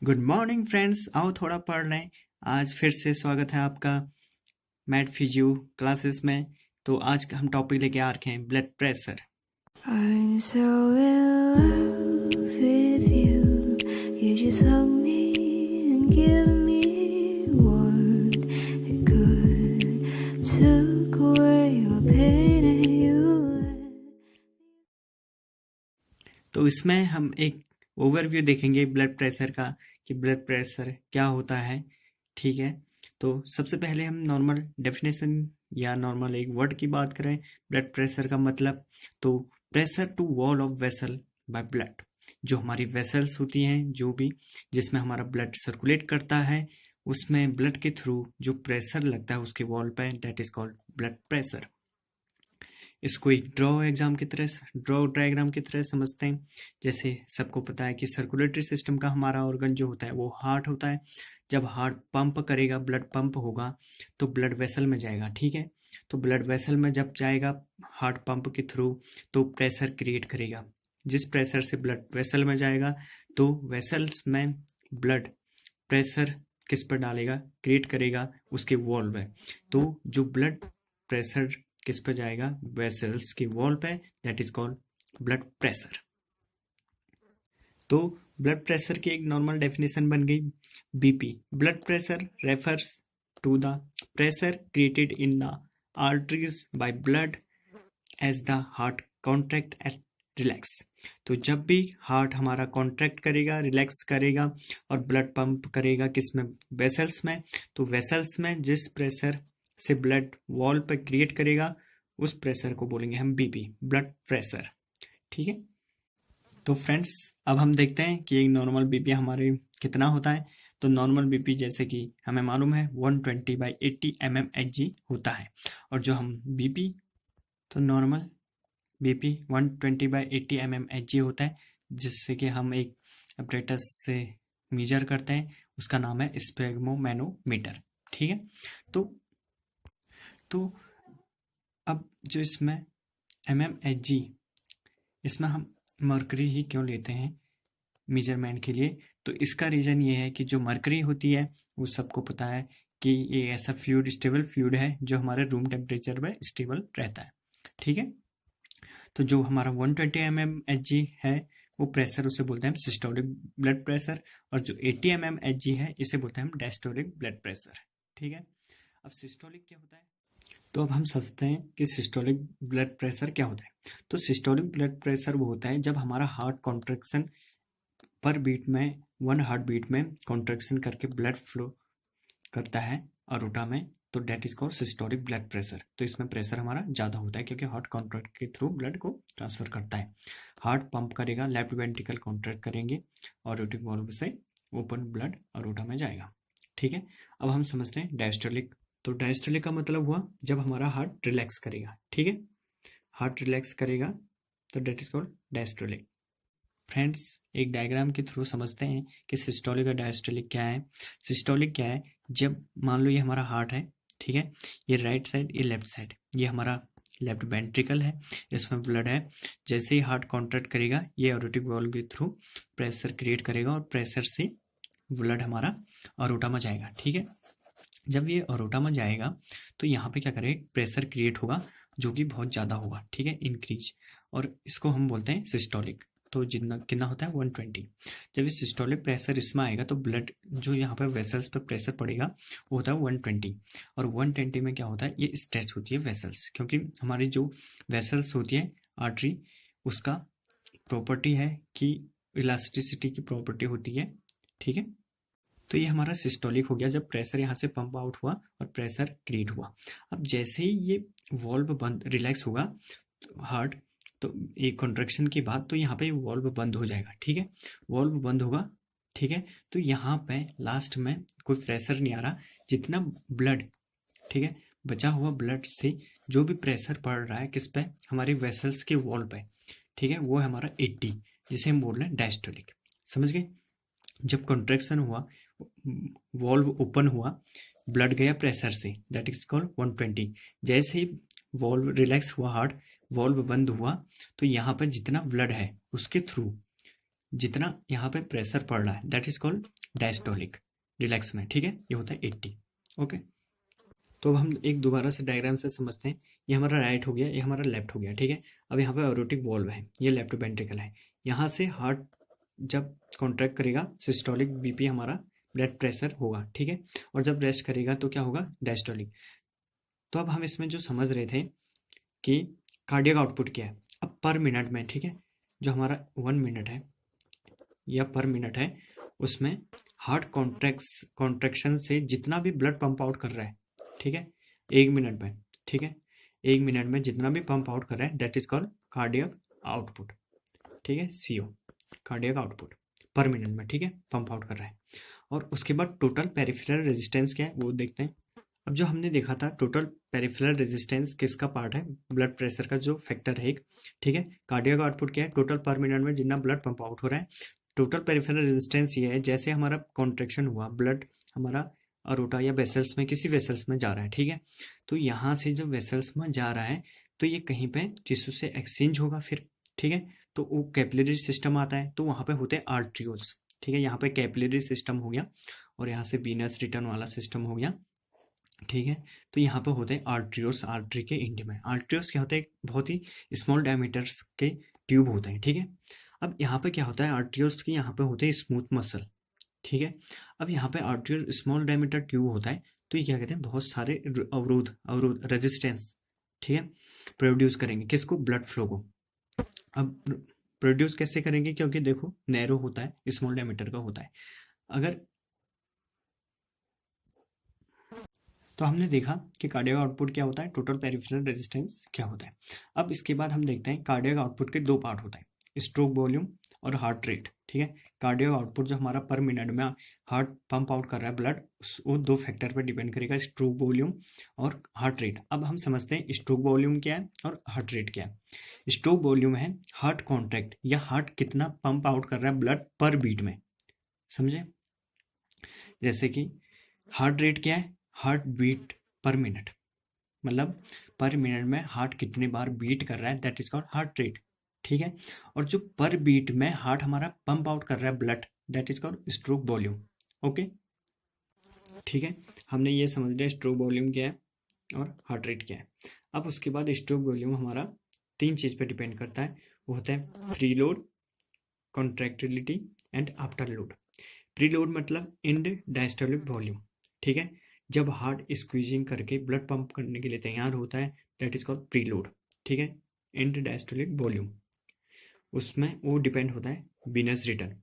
Good morning friends, आओ थोड़ा पढ़ लें। आज फिर से स्वागत है आपका मैथ फिजियो क्लासेस में। तो आज का हम टॉपिक लेके आ रखे हैं blood pressure. I'm so in love with you. You just hug me and give me warmth. It could took away my pain and you तो इसमें हम एक ओवरव्यू देखेंगे ब्लड प्रेशर का कि ब्लड प्रेशर क्या होता है। ठीक है, तो सबसे पहले हम नॉर्मल डेफिनेशन या नॉर्मल एक वर्ड की बात करें ब्लड प्रेशर का मतलब। तो pressure to wall of vessel by blood, जो हमारी वेसल्स होती हैं, जो भी जिसमें हमारा ब्लड सर्कुलेट करता है, उसमें ब्लड के थ्रू जो प्रेशर लगता है उसके वॉल पे, that is called blood pressure. इसको एक ड्रॉ डायग्राम की तरह समझते हैं। जैसे सबको पता है कि सर्कुलेटरी सिस्टम का हमारा ऑर्गन जो होता है वो हार्ट होता है। जब हार्ट पंप करेगा, ब्लड पंप होगा तो ब्लड वेसल में जाएगा। ठीक है, तो ब्लड वेसल में जब जाएगा हार्ट पंप के थ्रू तो प्रेशर क्रिएट करेगा। जिस प्रेशर से ब्लड वेसल में जाएगा तो वेसल्स में ब्लड प्रेशर किस पर डालेगा, क्रिएट करेगा उसके वॉल में। तो जो ब्लड प्रेशर किस पे जाएगा, वेसल्स की वॉल पे, that is called blood pressure. तो ब्लड प्रेशर की एक नॉर्मल डेफिनेशन बन गई BP. Blood pressure refers to the pressure created in the arteries by blood as the heart contract and relax. तो जब भी हार्ट हमारा कॉन्ट्रैक्ट करेगा, रिलैक्स करेगा और ब्लड पंप करेगा किसमें, वेसल्स में, तो वेसल्स में जिस प्रेशर से ब्लड वॉल पर क्रिएट करेगा उस प्रेशर को बोलेंगे हम बीपी, ब्लड प्रेशर। ठीक है, तो फ्रेंड्स अब हम देखते हैं कि एक नॉर्मल बीपी हमारे कितना होता है। तो नॉर्मल बीपी जैसे कि हमें मालूम है 120/80 mmHg होता है। और जो हम बीपी, तो नॉर्मल बीपी 120/80 mmHg होता है, जिससे कि हम एक अपरेटस से मेजर करते हैं, उसका नाम है स्पेग्मोमैनोमीटर। ठीक है, तो अब जो इसमें mmHg, इसमें हम मर्करी ही क्यों लेते हैं मेजरमेंट के लिए, तो इसका रीज़न ये है कि जो मर्करी होती है वो सबको पता है कि ये ऐसा फ्लूइड, स्टेबल फ्लूइड है जो हमारे रूम टेम्परेचर में स्टेबल रहता है। ठीक है, तो जो हमारा 120 mmHg है वो प्रेशर, उसे बोलते हैं हम सिस्टोलिक ब्लड प्रेशर। और जो 80 mmHg है इसे बोलते हैं हम डायस्टोलिक ब्लड प्रेशर। ठीक है, अब सिस्टोलिक क्या होता है, तो अब हम समझते हैं कि सिस्टोलिक ब्लड प्रेशर क्या होता है। तो सिस्टोलिक ब्लड प्रेशर वो होता है जब हमारा हार्ट कॉन्ट्रैक्शन पर बीट में, 1 हार्ट बीट में कॉन्ट्रैक्शन करके ब्लड फ्लो करता है अरोटा में, तो that is called systolic blood pressure. तो इसमें प्रेशर हमारा ज़्यादा होता है क्योंकि हार्ट कॉन्ट्रैक्ट के थ्रू ब्लड को ट्रांसफर करता है। हार्ट पंप करेगा, लेफ्ट वेंट्रिकल कॉन्ट्रैक्ट करेंगे और एरोटिक वाल्व से ओपन ब्लड अरोटा में जाएगा। ठीक है, अब हम समझते हैं डायस्टोलिक। तो डायस्टोलिक का मतलब हुआ जब हमारा हार्ट रिलैक्स करेगा। ठीक है, हार्ट रिलैक्स करेगा तो that is called diastolic. Friends एक डायग्राम के थ्रू समझते हैं कि सिस्टोलिक और डायस्टोलिक क्या है। सिस्टोलिक क्या है, जब मान लो ये हमारा हार्ट है, ठीक है, ये राइट साइड, ये लेफ्ट साइड, ये हमारा लेफ्ट वेंट्रिकल है, इसमें ब्लड है। जैसे ही हार्ट कॉन्ट्रैक्ट करेगा ये एरोटिक वाल्व के थ्रू प्रेशर क्रिएट करेगा और प्रेशर से ब्लड हमारा अरोटा में जाएगा। ठीक है, जब ये अरोटा में जाएगा तो यहाँ पे क्या करेगा, प्रेशर क्रिएट होगा जो कि बहुत ज़्यादा होगा। ठीक है, इंक्रीज, और इसको हम बोलते हैं सिस्टोलिक। तो जितना कितना होता है 120। जब ये सिस्टोलिक प्रेशर इसमें आएगा तो ब्लड जो यहाँ पर वेसल्स पर प्रेशर पड़ेगा वो होता है 120। और 120 में क्या होता है, ये स्ट्रेच होती है वेसल्स, क्योंकि हमारी जो वेसल्स होती है आर्टरी, उसका प्रॉपर्टी है कि इलास्टिसिटी की प्रॉपर्टी होती है। ठीक है, तो ये हमारा सिस्टोलिक हो गया जब प्रेशर यहाँ से पंप आउट हुआ और प्रेशर क्रिएट हुआ। अब जैसे ही ये वॉल्व बंद, रिलैक्स होगा हार्ट, तो एक कॉन्ट्रैक्शन के बाद तो यहाँ पे वॉल्व बंद हो जाएगा। ठीक है, वॉल्व बंद होगा। ठीक है, तो यहाँ पे लास्ट में कोई प्रेशर नहीं आ रहा, जितना ब्लड, ठीक है, बचा हुआ ब्लड से जो भी प्रेशर पड़ रहा है किस पे, हमारे वेसल्स के वॉल पे, ठीक है, वो है हमारा 80, जिसे हम बोल रहे हैं डायस्टोलिक। समझ गए, जब कॉन्ट्रैक्शन हुआ, वॉल्व ओपन हुआ, ब्लड गया प्रेशर से, दैट इज कॉल्ड 120। जैसे ही वॉल्व रिलैक्स हुआ, हार्ट वॉल्व बंद हुआ, तो यहाँ पर जितना ब्लड है उसके थ्रू जितना यहाँ पे प्रेशर पड़ रहा है that is called diastolic, relax में, ठीक है, ये होता है 80। ओके, तो अब हम एक दोबारा से डायग्राम से समझते हैं। ये हमारा राइट हो गया, ये हमारा लेफ्ट हो गया, ठीक है। अब यहाँ पे एरोटिक वॉल्व है, ये लेफ्ट वेंट्रिकल है। यहाँ से हार्ट जब कॉन्ट्रैक्ट करेगा सिस्टोलिक बीपी हमारा ब्लड प्रेशर होगा, ठीक है, और जब रेस्ट करेगा तो क्या होगा, डायस्टोलिक। तो अब हम इसमें जो समझ रहे थे कि कार्डियक आउटपुट क्या है, अब पर मिनट में, ठीक है, जो हमारा 1 मिनट है या पर मिनट है उसमें हार्ट कॉन्ट्रैक्शन से जितना भी ब्लड पंप आउट कर रहा है, ठीक है, 1 मिनट में, ठीक है, 1 मिनट में जितना भी पंप आउट कर रहा है that is called cardiac output, ठीक है, CO, कार्डियक आउटपुट पर मिनट में, ठीक है, पंप आउट कर रहा है। और उसके बाद टोटल पेरिफेरल रेजिस्टेंस क्या है वो देखते हैं। अब जो हमने देखा था टोटल पेरिफेरल रेजिस्टेंस किसका पार्ट है, ब्लड प्रेशर का जो फैक्टर है एक, ठीक है। कार्डियक आउटपुट क्या है, टोटल पर मिनट में जितना ब्लड पंप आउट हो रहा है। टोटल पेरिफेरल रेजिस्टेंस ये है, जैसे हमारा कॉन्ट्रेक्शन हुआ ब्लड हमारा अरोटा या वेसल्स में, किसी वेसल्स में जा रहा है, ठीक है, तो यहाँ से जब वेसल्स में जा रहा है तो ये कहीं पे टिश्यू से एक्सचेंज होगा फिर, ठीक है, तो वो कैपिलरी सिस्टम आता है, तो वहाँ पे होते हैं आर्ट्रियोल्स, ठीक है, यहाँ पे कैपिलरी सिस्टम हो गया और यहाँ से वीनस रिटर्न वाला सिस्टम हो गया, ठीक है। तो यहाँ पे होते हैं आर्ट्रियोल्स, आर्टरी के एंड में। आर्ट्रियोल्स क्या होता है, बहुत ही स्मॉल डायमीटर्स के ट्यूब होते हैं, ठीक है। अब यहाँ पे क्या होता है, आर्ट्रियोल्स की यहाँ पे होते हैं स्मूथ मसल, ठीक है। अब यहाँ पे आर्ट्रियल स्मॉल डायमीटर ट्यूब होता है, तो ये क्या कहते हैं, बहुत सारे अवरोध रेजिस्टेंस, ठीक है, प्रोड्यूस करेंगे किसको, ब्लड फ्लो को। अब प्रोड्यूस कैसे करेंगे, क्योंकि देखो नैरो होता है, स्मॉल डायमीटर का होता है। अगर तो हमने देखा कि कार्डियक आउटपुट क्या होता है, टोटल पेरिफेरल रेजिस्टेंस क्या होता है। अब इसके बाद हम देखते हैं कार्डियक आउटपुट के 2 पार्ट होता है, स्ट्रोक वॉल्यूम और हार्ट रेट, ठीक है। कार्डियक आउटपुट जो हमारा पर मिनट में हार्ट पंप आउट कर रहा है ब्लड, वो 2 फैक्टर पर डिपेंड करेगा, स्ट्रोक वॉल्यूम और हार्ट रेट। अब हम समझते हैं स्ट्रोक वॉल्यूम क्या है और हार्ट रेट क्या है। स्ट्रोक वॉल्यूम है हार्ट कॉन्ट्रैक्ट या हार्ट कितना पंप आउट कर रहा है ब्लड पर बीट में, समझे। जैसे कि हार्ट रेट क्या है, हार्ट बीट पर मिनट, मतलब पर मिनट में हार्ट कितने बार बीट कर रहा है that is called heart rate, ठीक है। और जो पर बीट में हार्ट हमारा पंप आउट कर रहा है blood that is called stroke volume, okay, ठीक है। हमने ये समझ लिया स्ट्रोक वॉल्यूम क्या है और हार्ट रेट क्या है। अब उसके बाद स्ट्रोक वॉल्यूम हमारा 3 चीज पे डिपेंड करता है, वो होता है free load, contractility and after load. Pre load मतलब एंड डायस्टोलिक वॉल्यूम, ठीक है, जब हार्ट स्क्वीजिंग करके ब्लड पंप करने के लिए तैयार होता है that is called pre load, ठीक है, एंड डायस्टोलिक वॉल्यूम। उसमें वो डिपेंड होता है वीनस रिटर्न,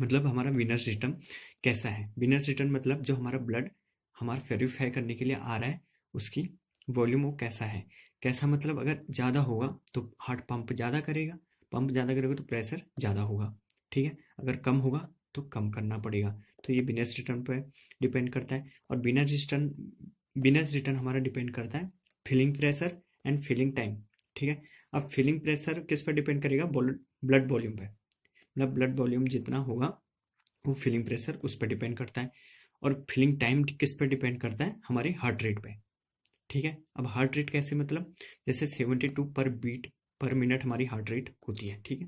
मतलब हमारा वीनस रिटर्न कैसा है। वीनस रिटर्न मतलब जो हमारा ब्लड हमारा प्योरीफाई करने के लिए आ रहा है उसकी वॉल्यूम वो कैसा है। कैसा मतलब अगर ज़्यादा होगा तो हार्ट पंप ज़्यादा करेगा, पंप ज़्यादा करेगा तो प्रेशर ज़्यादा होगा, ठीक है, अगर कम होगा तो कम करना पड़ेगा। तो ये वीनस रिटर्न पर डिपेंड करता है। और वीनस रिटर्न हमारा डिपेंड करता है filling pressure and filling time, ठीक है। अब फिलिंग प्रेशर किस पर डिपेंड करेगा, ब्लड वॉल्यूम पे, मतलब ब्लड वॉल्यूम जितना होगा वो फिलिंग प्रेशर उस पर डिपेंड करता है। और फिलिंग टाइम किस पर डिपेंड करता है, हमारे हार्ट रेट पे, ठीक है। अब हार्ट रेट कैसे, मतलब जैसे 72 पर बीट पर मिनट हमारी हार्ट रेट होती है, ठीक है।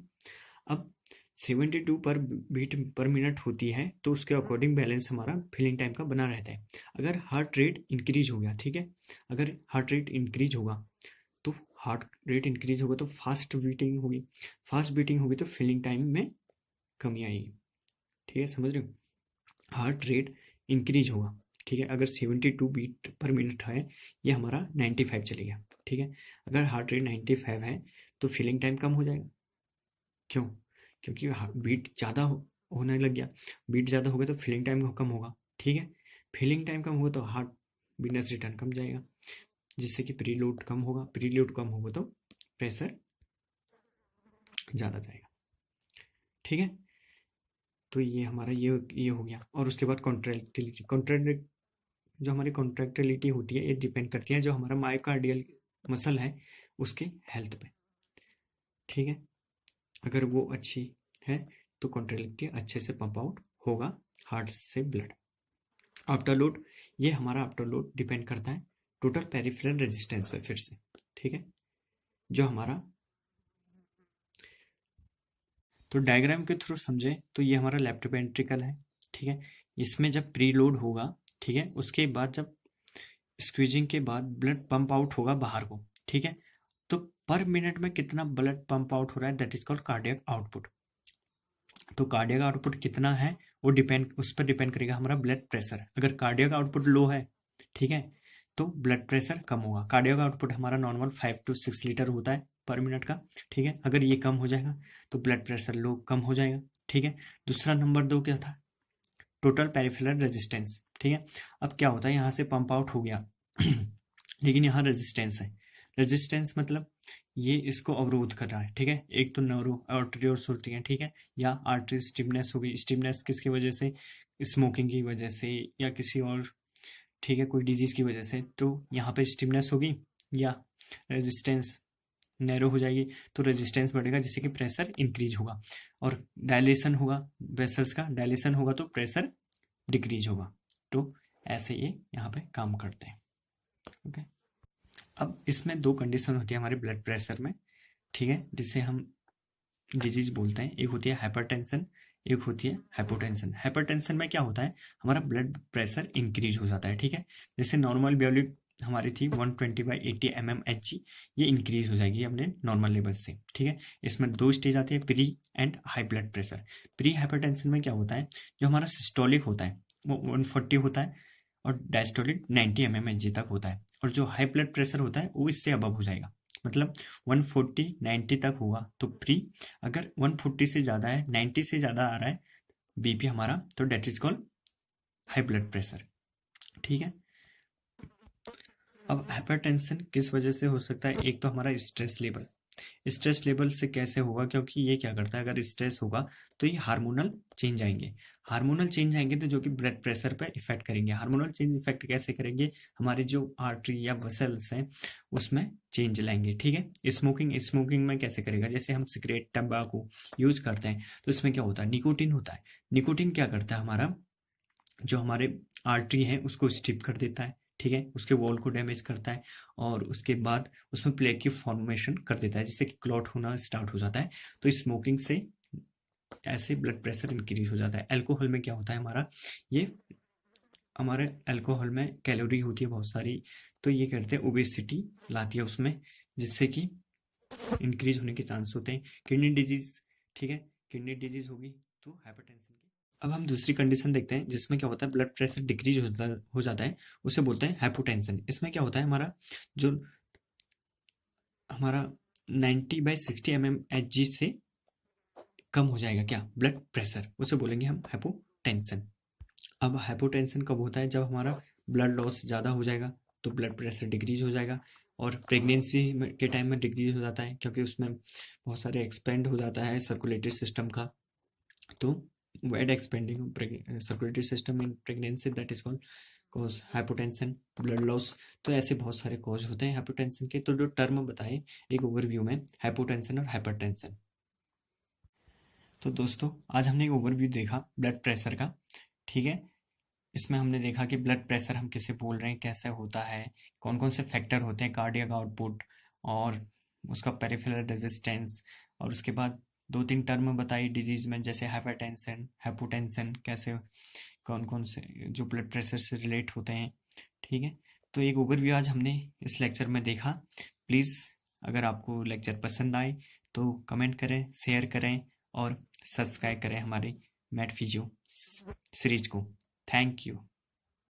अब 72 पर बीट पर मिनट होती है तो उसके अकॉर्डिंग बैलेंस हमारा फिलिंग टाइम का बना रहता है। अगर हार्ट रेट इंक्रीज हो गया, ठीक है, अगर हार्ट रेट इंक्रीज होगा तो फास्ट बीटिंग होगी, फास्ट बीटिंग होगी तो फिलिंग टाइम में कमी आएगी, ठीक है, समझ रहे हो। हार्ट रेट इंक्रीज होगा, ठीक है, अगर 72 बीट पर मिनट है ये हमारा 95 चलेगा, ठीक है। अगर हार्ट रेट 95 है तो फिलिंग टाइम कम हो जाएगा, क्यों, क्योंकि बीट ज़्यादा होने लग गया, बीट ज़्यादा हो गया तो फिलिंग टाइम कम होगा, ठीक है। फिलिंग टाइम कम होगा तो हार्ट वीनस रिटर्न कम जाएगा, जिससे कि प्री लोड कम होगा, प्री लोड कम होगा तो प्रेशर ज़्यादा जाएगा, ठीक है। तो ये हमारा ये हो गया। और उसके बाद कॉन्ट्रैक्टिलिटी, जो हमारी कॉन्ट्रैक्टिलिटी होती है ये डिपेंड करती है जो हमारा मायोकार्डियल मसल है उसके हेल्थ पे, ठीक है। अगर वो अच्छी है तो कॉन्ट्रैक्टिलिटी अच्छे से पंप आउट होगा हार्ट से ब्लड। आफ्टर लोड, ये हमारा आफ्टर लोड डिपेंड करता है टोटल पेरिफेरल रेजिस्टेंस पे फिर से, ठीक है, जो हमारा तो डायग्राम के थ्रू समझे तो ये हमारा लेफ्ट वेंट्रिकल है, ठीक है। इसमें जब प्रीलोड होगा, ठीक है, उसके बाद जब स्क्वीजिंग के बाद ब्लड पंप आउट होगा बाहर को, ठीक है। तो पर मिनट में कितना ब्लड पंप आउट हो रहा है, that is called cardiac output. तो कार्डियक आउटपुट कितना है वो उस पर डिपेंड करेगा हमारा ब्लड प्रेशर। अगर कार्डियक आउटपुट लो है, ठीक है, तो ब्लड प्रेशर कम होगा। कार्डियक आउटपुट हमारा नॉर्मल 5 to 6 लीटर होता है पर मिनट का, ठीक है। अगर ये कम हो जाएगा तो ब्लड प्रेशर लो कम हो जाएगा, ठीक है। दूसरा नंबर 2 क्या था, टोटल पेरिफेरल रेजिस्टेंस, ठीक है। अब क्या होता है, यहाँ से पंप आउट हो गया लेकिन यहाँ रेजिस्टेंस है। रेजिस्टेंस मतलब ये इसको अवरोध कर रहा है, ठीक है। एक तो नर्व आर्टरीज होती हैं, ठीक है, या आर्टरी स्टिफनेस होगी। स्टिफनेस किसकी वजह से, स्मोकिंग की वजह से या किसी और, ठीक है, कोई डिजीज की वजह से। तो यहाँ पे स्टिफनेस होगी या रेजिस्टेंस नैरो हो जाएगी, तो रेजिस्टेंस बढ़ेगा जिससे कि प्रेशर इंक्रीज होगा। और डायलेशन होगा, वेसल्स का डायलेशन होगा तो प्रेशर डिक्रीज होगा। तो ऐसे ये यहाँ पे काम करते हैं, ओके। अब इसमें 2 कंडीशन होती है हमारे ब्लड प्रेशर में, ठीक है, जिसे हम डिजीज बोलते हैं। एक होती है हाइपरटेंशन, एक होती है हाइपोटेंशन। हाइपरटेंशन में क्या होता है, हमारा ब्लड प्रेशर इंक्रीज हो जाता है, ठीक है। जैसे नॉर्मल वैल्यू हमारी थी 120/80 mmHg, ये इंक्रीज हो जाएगी अपने नॉर्मल लेवल से, ठीक है। इसमें 2 स्टेज आती है, pre and high blood pressure. Pre hypertension में क्या होता है, जो हमारा सिस्टोलिक होता है वो 140 होता है और डायस्टोलिक 90 mmHg तक होता है। और जो हाई ब्लड प्रेशर होता है वो इससे अबव हो जाएगा, मतलब 140 90 तक होगा तो प्री। अगर 140 से ज़्यादा है, 90 से ज़्यादा आ रहा है बीपी हमारा, तो that is called high blood pressure, ठीक है। अब हाइपरटेंशन किस वजह से हो सकता है, एक तो हमारा स्ट्रेस लेवल। स्ट्रेस लेवल से कैसे होगा, क्योंकि ये क्या करता है, अगर स्ट्रेस होगा तो ये हार्मोनल चेंज आएंगे। हार्मोनल चेंज आएंगे तो जो कि ब्लड प्रेशर पर इफेक्ट करेंगे। हार्मोनल चेंज इफेक्ट कैसे करेंगे, हमारे जो आर्टरी या वसल्स हैं उसमें चेंज लाएंगे, ठीक है। स्मोकिंग में कैसे करेगा, जैसे हम सिगरेट तंबाकू यूज करते हैं तो इसमें क्या होता है, निकोटीन होता है। निकोटीन क्या करता है, हमारा जो हमारे आर्टरी है उसको स्टिफ कर देता है, ठीक है, उसके वॉल को डैमेज करता है और उसके बाद उसमें प्लेक की फॉर्मेशन कर देता है जिससे कि क्लॉट होना स्टार्ट हो जाता है। तो स्मोकिंग से ऐसे ब्लड प्रेशर इंक्रीज हो जाता है। अल्कोहल में क्या होता है, हमारे अल्कोहल में कैलोरी होती है बहुत सारी, तो ये करते हैं ओबेसिटी लाती है उसमें, जिससे कि इंक्रीज होने के चांस होते हैं। किडनी डिजीज, ठीक है, किडनी डिजीज होगी तो हाइपरटेंशन की। अब हम दूसरी कंडीशन देखते हैं जिसमें क्या होता है, ब्लड प्रेशर डिक्रीज हो जाता है, उसे बोलते हैं हाइपोटेंशन। इसमें क्या होता है, हमारा 90/60 mmHg से कम हो जाएगा क्या, ब्लड प्रेशर, उसे बोलेंगे हम हाइपोटेंशन। अब हाइपोटेंशन कब होता है, जब हमारा ब्लड लॉस ज़्यादा हो जाएगा तो ब्लड प्रेशर डिक्रीज हो जाएगा। और प्रेगनेंसी के टाइम में डिक्रीज हो जाता है क्योंकि उसमें बहुत सारे एक्सपेंड हो जाता है सर्कुलेटरी सिस्टम का। तो wide expanding circulatory system in pregnancy, that is called cause hypotension, blood loss. तो ऐसे बहुत सारे कॉज होते हैं हाइपोटेंशन के। तो जो टर्म बताए एक ओवरव्यू में, हाइपोटेंशन और हाइपरटेंशन। तो दोस्तों आज हमने एक ओवरव्यू देखा ब्लड प्रेशर का, ठीक है। इसमें हमने देखा कि ब्लड प्रेशर हम किसे बोल रहे हैं, कैसे होता है, कौन कौन से फैक्टर होते हैं, कार्डियक आउटपुट और उसका पेरिफेरल रेजिस्टेंस। और उसके बाद 2-3 टर्म बताई डिजीज में, जैसे हाइपरटेंशन, हाइपोटेंशन, कैसे कौन कौन से जो ब्लड प्रेशर से रिलेट होते हैं, ठीक है। तो एक ओवरव्यू आज हमने इस लेक्चर में देखा। प्लीज़ अगर आपको लेक्चर पसंद आए तो कमेंट करें, शेयर करें और सब्सक्राइब करें हमारी मैथ फिजियो सीरीज को। Thank you.